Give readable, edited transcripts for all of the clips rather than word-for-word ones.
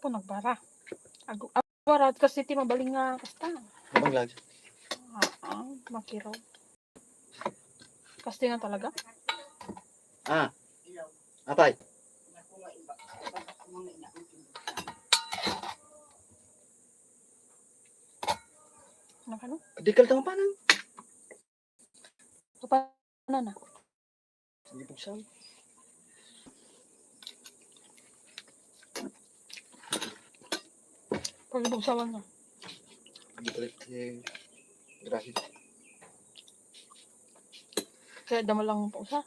po nagbara. Agwarat kasi ti mabaling nga kasta. Abang lag. Makiraw. Kasi nga talaga. Atay. Ano? Dikal tang panang. Paano na? Hindi buksan. Pagbugsawan na. Hindi ulit grahe. Kaya dama lang po sa.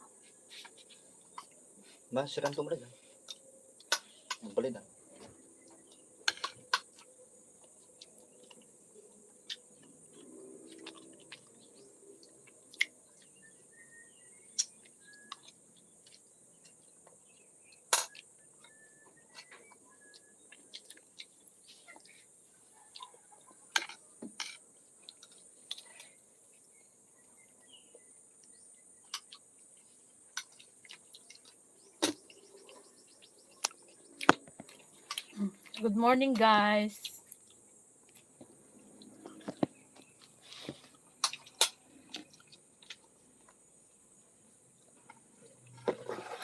Mas siran to mula. Magbalid na. Good morning, guys.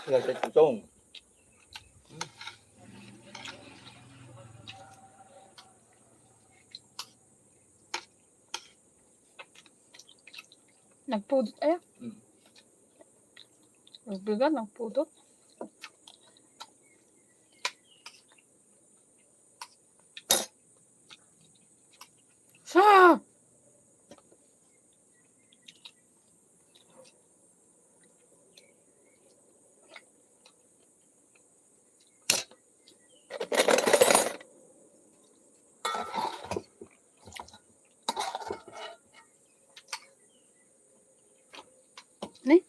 Lalagay itong. Nagpudot eh. Nagbigan, nagpudot. Sa! Ni?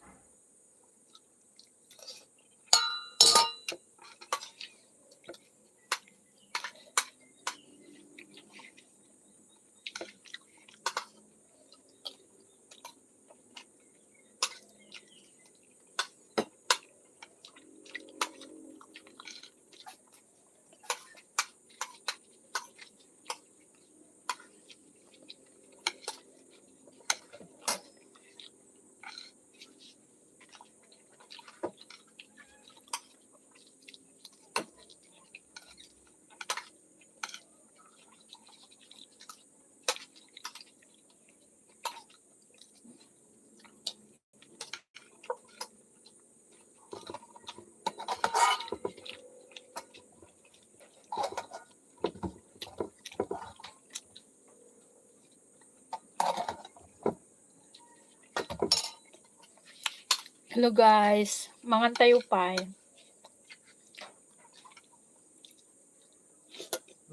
Hello guys, mangan tayo pa.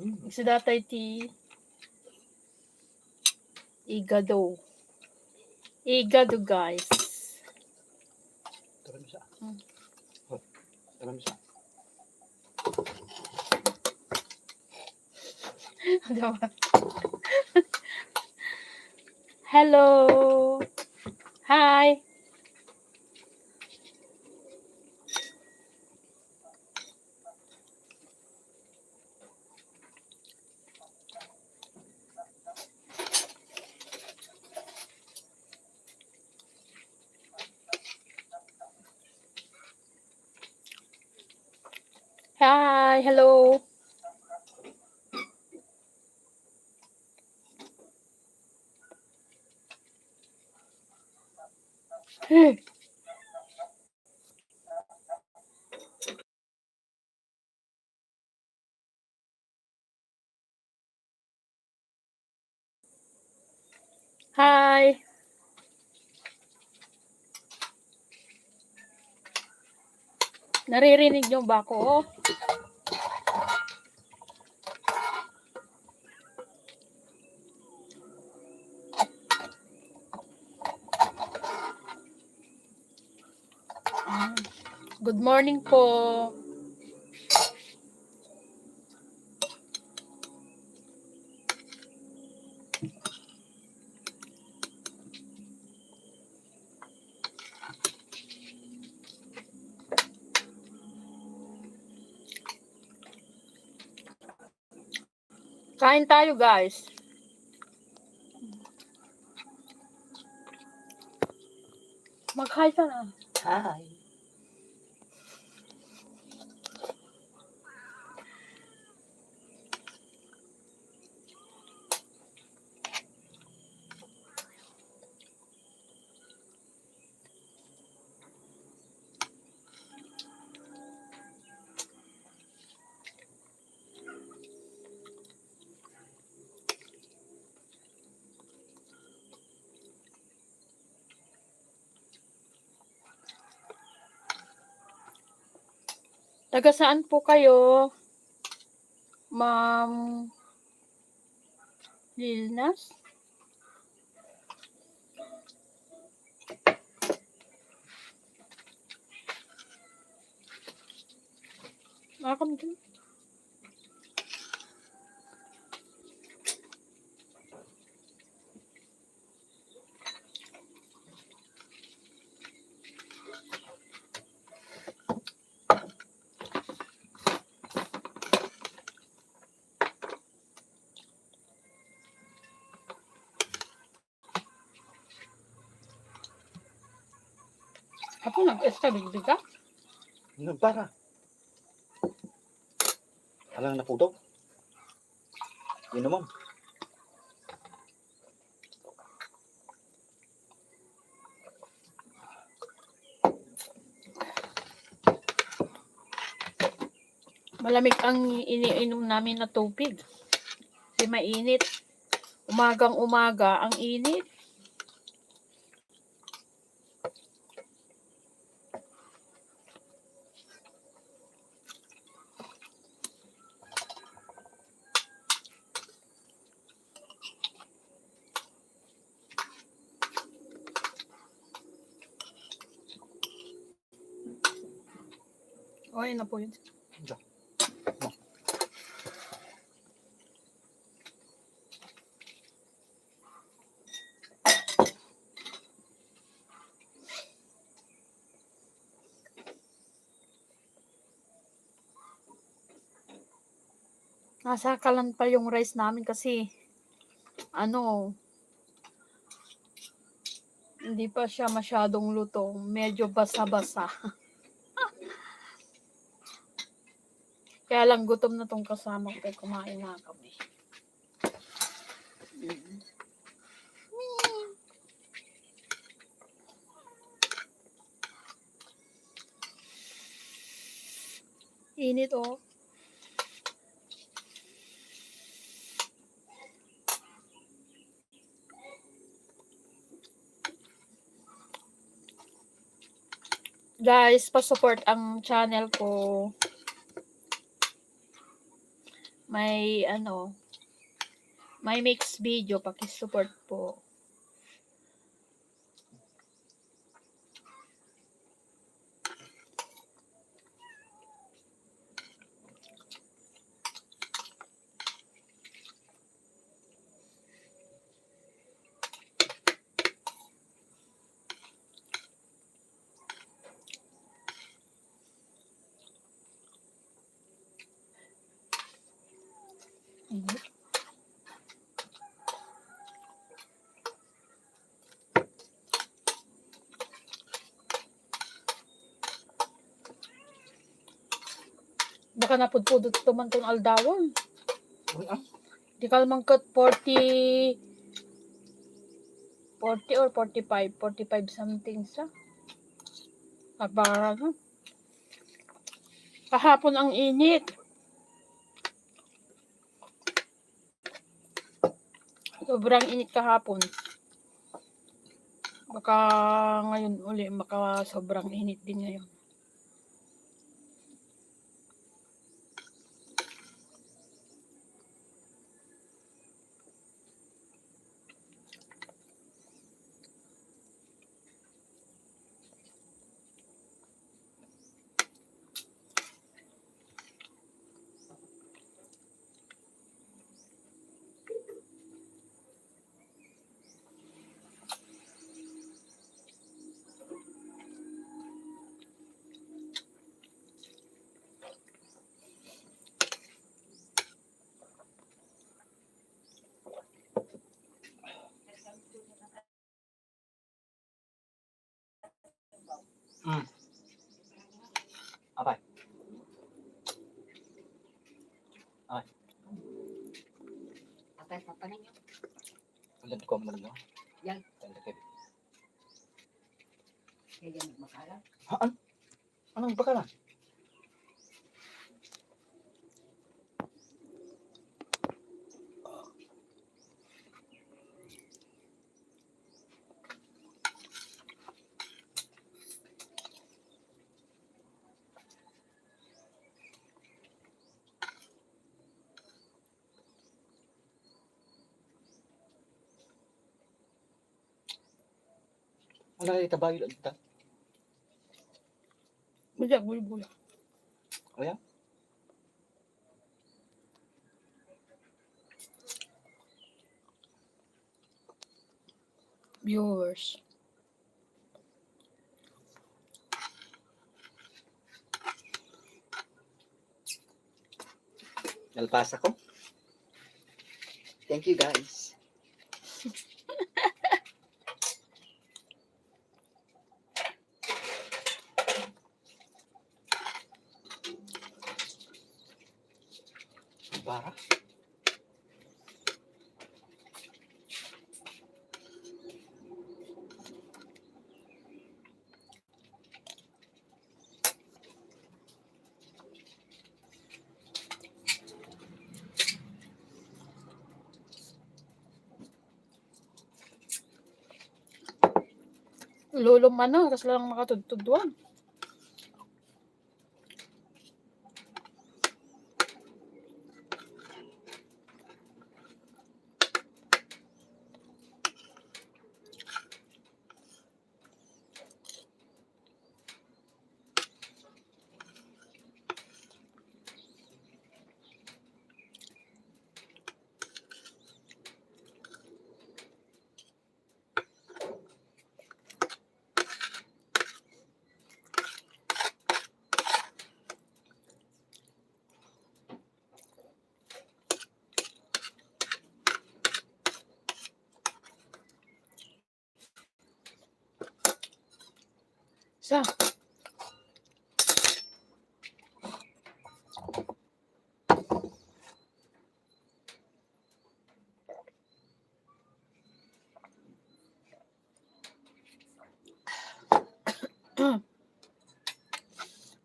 Magsidatay ti igado. Igado guys. Taram siya. Taram siya. Hello. Hi. Hi, hello. Hey. Hi. Naririnig niyo ba ako? Good morning po. Kain tayo, guys. Mag-hi ka na. Hi. Taga saan po kayo, Ma'am Lilnas? Ako din. Ako nag-establish ka? Ano para? Alang naputok? Yun naman. Malamig ang iniinom namin na tubig. Kasi mainit. Umagang umaga, ang init. Okay na po yun. Nasa kalan pa yung rice namin kasi hindi pa siya masyadong luto. Medyo basa-basa. Kaya lang gutom na tong kasama ko. Kaya kumain na kami. Init oh. Guys, pa-support ang channel ko. May may mix video, paki-support po. Baka napudpudot tuman tong aldawon. Di kalmangkot 40 or 45 something sa. Kabara. Kahapon ang init. Sobrang init kahapon. Baka ngayon uli, baka sobrang init din ngayon. Abay. Patay pa ninyo. Ulan ko mo lang. Yan. Tandakit. Kaya yan magmakalat. Anong bakalan? Wala kayo tabayo lang dito. Buya, buya. O yan? Viewers. Nalpasa ko. Thank you guys. Para? Lulong man na, kasi lang makatudtuduan. Sa.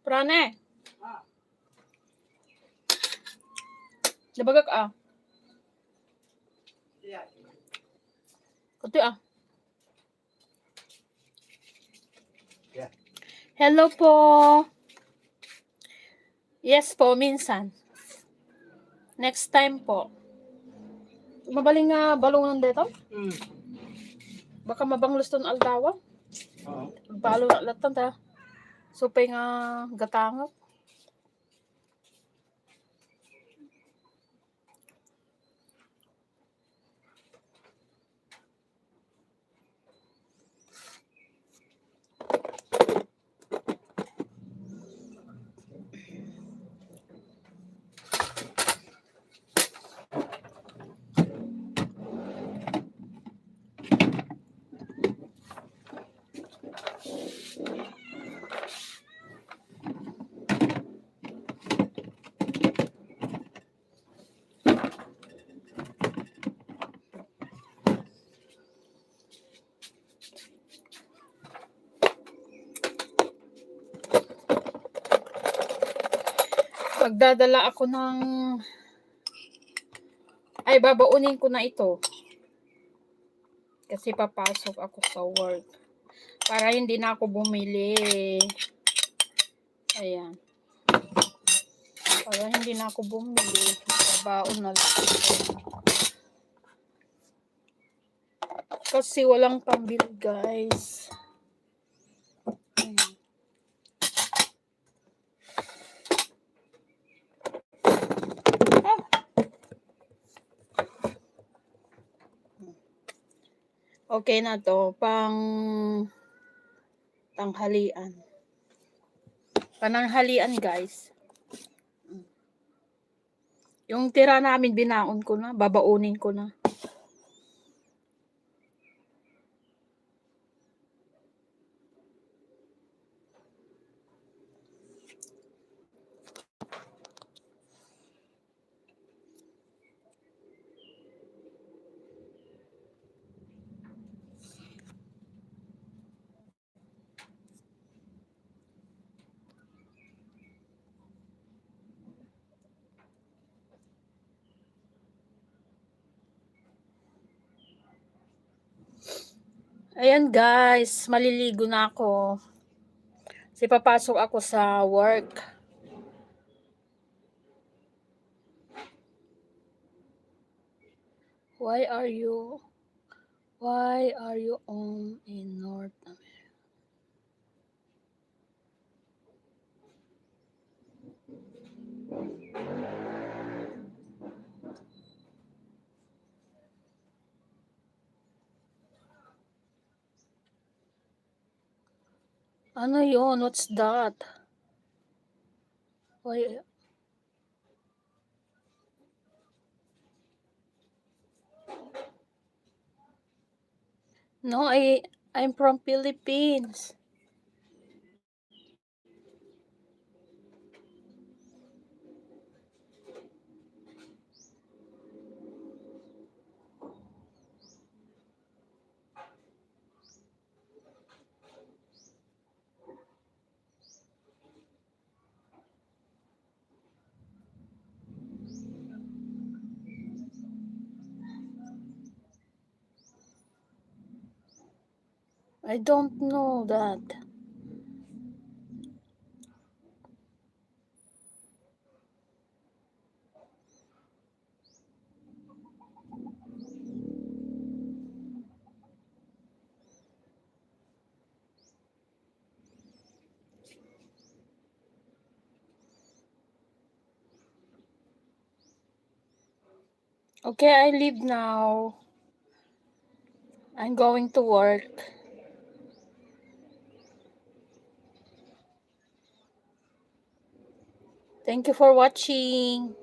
Prane. Nabagak Kuti Yeah. Hello po. Yes po, minsan. Next time po. Mabaling nga balungan dito? Baka mabanglos ton aldawa. Oo. Balo na latan ta. Supay nga gatangap. Magdadala ako ng babaunin ko na ito. Kasi papasok ako sa work. Para hindi na ako bumili. Ayan. Para hindi na ako bumili. Babaon na lang ito. Kasi walang pambili, guys. Ayan. Okay na to, pang tanghalian. Pananghalian, guys. Yung tira namin, binaon ko na, babaunin ko na. Ayan guys, maliligo na ako. Kasi papasok ako sa work. Why are you on in North America? Ano yun? What's that? Why? No, I'm from Philippines. I don't know that. Okay, I leave now. I'm going to work. Thank you for watching.